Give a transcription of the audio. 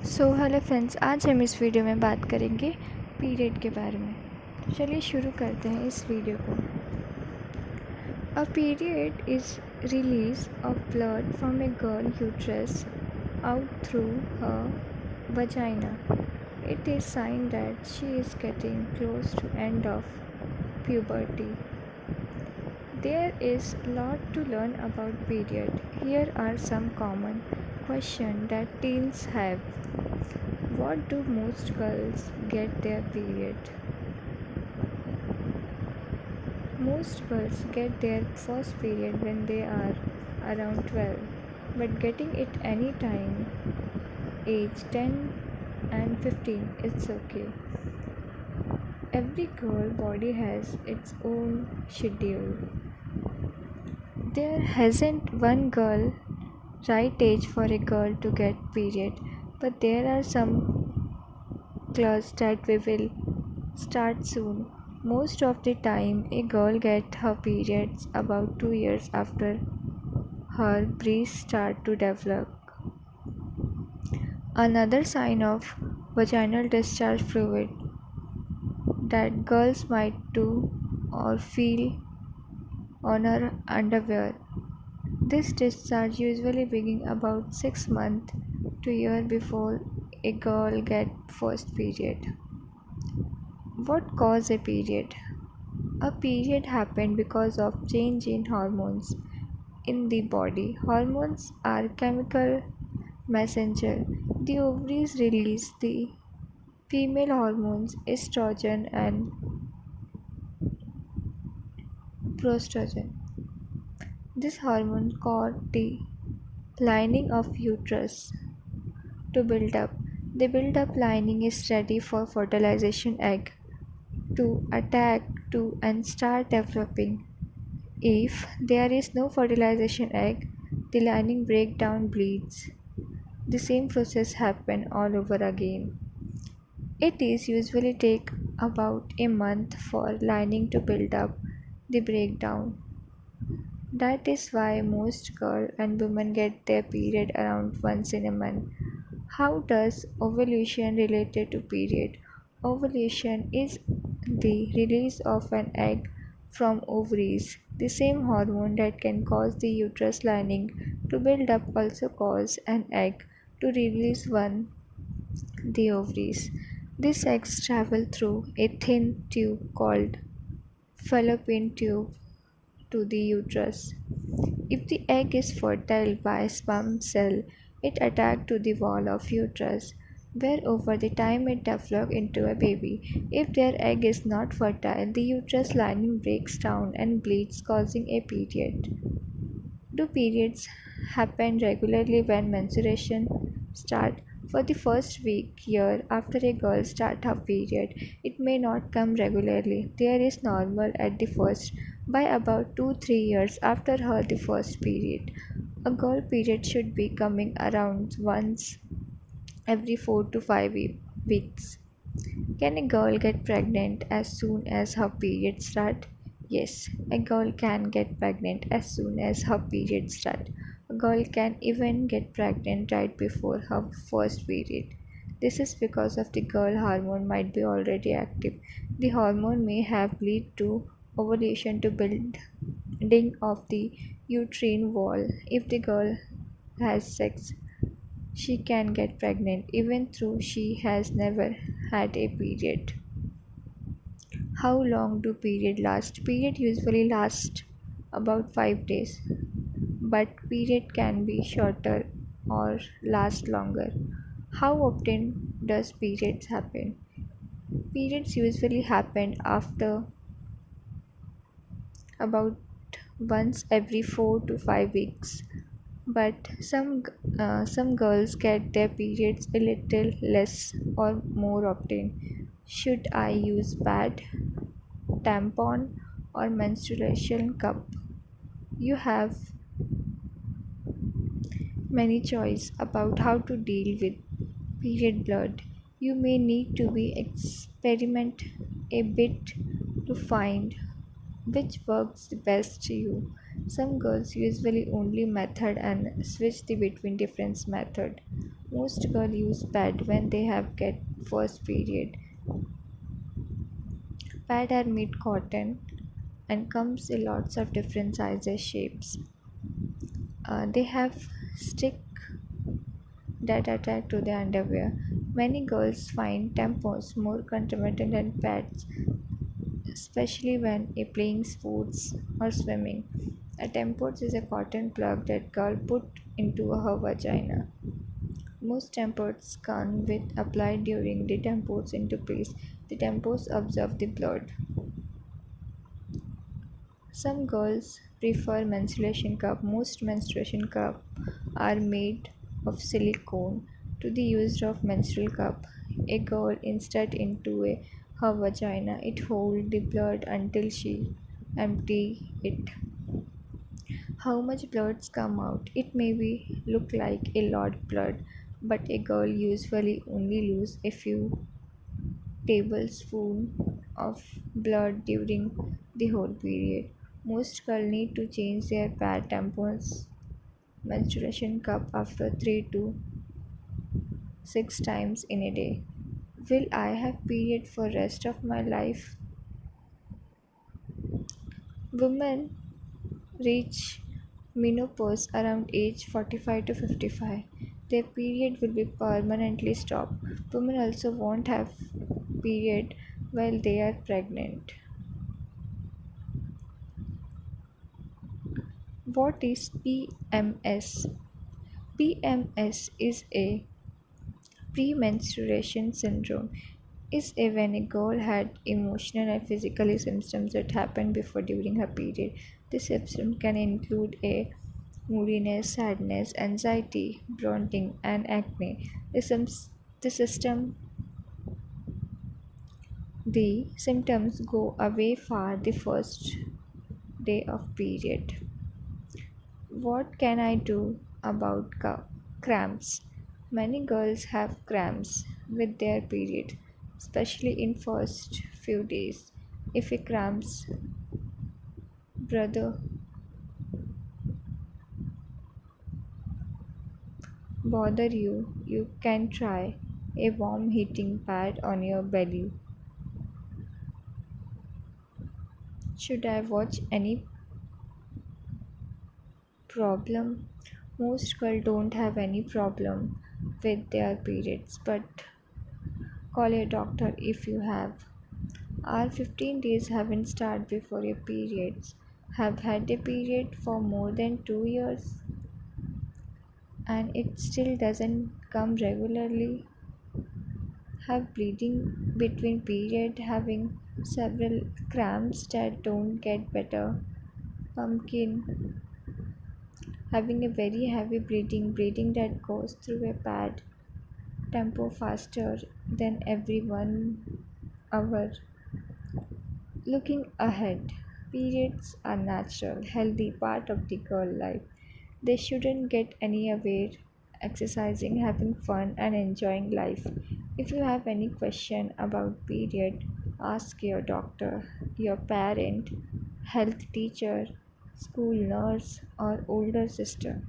Hello friends, आज हम इस वीडियो में बात करेंगे पीरियड के बारे में। तो चलिए शुरू करते हैं इस वीडियो को। A period is release of blood from a girl uterus out through her vagina. It is sign that she is getting close to end of puberty. There is a lot to learn about period. Here are some common questions that teens have. What do most girls get their period? Most girls get their first period when they are around 12, but getting it any time age 10 and 15 is okay. Every girl body has its own schedule. There hasn't one girl right age for a girl to get period, but there are some clues that we will start soon. Most of the time, a girl gets her periods about 2 years after her breasts start to develop. Another sign of vaginal discharge fluid that girls might do or feel on her underwear. This discharge usually begins about 6 months to a year before a girl gets first period. What causes a period? A period happens because of change in hormones in the body. Hormones are chemical messenger. The ovaries release the female hormones estrogen and progesterone. This hormone causes the lining of uterus to build up. The build up lining is ready for fertilization egg to attack to and start developing. If there is no fertilization egg, the lining breaks down bleeds. The same process happens all over again. It is usually take about a month for lining to build up the breakdown. That is why most girls and women get their period around once in a month. How does ovulation related to period? Ovulation is the release of an egg from ovaries. The same hormone that can cause the uterus lining to build up also cause an egg to release one the ovaries. These eggs travel through a thin tube called fallopian tube to the uterus. If the egg is fertile by sperm cell, it attacks to the wall of uterus, where over the time it develops into a baby. If their egg is not fertile, the uterus lining breaks down and bleeds, causing a period. Do periods happen regularly when menstruation starts? For the first week, year after a girl starts her period, it may not come regularly. There is normal at the first. By about 2-3 years after her the first period, a girl period should be coming around once every 4 to 5 weeks. Can a girl get pregnant as soon as her period start? Yes, a girl can get pregnant as soon as her period start. A girl can even get pregnant right before her first period. This is because of the girl hormone might be already active. The hormone may have lead to ovulation to building of the uterine wall. If the girl has sex, she can get pregnant even though she has never had a period. How long do period last? Period usually last about 5 days, but period can be shorter or last longer. How often does periods happen? Periods usually happen after about once every 4 to 5 weeks, but some girls get their periods a little less or more often. Should I use pad, tampon, or menstruation cup? You have many choice about how to deal with period blood. You may need to be experiment a bit to find which works the best to you. Some girls usually only method and switch the between different method. Most girls use pad when they have get first period. Pad are made cotton and comes in lots of different sizes shapes. They have stick that attach to the underwear. Many girls find tampons more comfortable than pads, especially when playing sports or swimming. A tampon is a cotton plug that girl put into her vagina. Most tampons come with applied during the tampons into place. The tampons absorb the blood. Some girls prefer menstruation cup. Most menstruation cup are made of silicone to the use of menstrual cup. A girl inserts into her vagina. It holds the blood until she empty it. How much blood come out? It may be look like a lot blood, but a girl usually only lose a few tablespoons of blood during the whole period. Most girls need to change their pad tampons menstruation cup after 3 to 6 times in a day. Will I have period for rest of my life? Women reach menopause around age 45 to 55. Their period will be permanently stopped. Women also won't have period while they are pregnant. What is PMS? PMS is a premenstruation syndrome. Is a when a girl had emotional and physical symptoms that happen before during her period. This symptom can include a moodiness, sadness, anxiety, bloating, and acne. The system the symptoms go away far the first day of period. What can I do about cramps? Many girls have cramps with their period, especially in first few days. If a cramps brother bother you, you can try a warm heating pad on your belly. Should I watch any problem? Most girls don't have any problem with their periods, but call your doctor if you have. Our 15 days haven't started before your periods. Have had a period for more than 2 years and it still doesn't come regularly. Have bleeding between period, having several cramps that don't get better. Pumpkin, having a very heavy bleeding that goes through a pad tempo faster than every 1 hour. Looking ahead, periods are natural, healthy part of the girl life. They shouldn't get any aware, exercising, having fun, and enjoying life. If you have any question about period, ask your doctor, your parent, health teacher, school nurse, or older sister.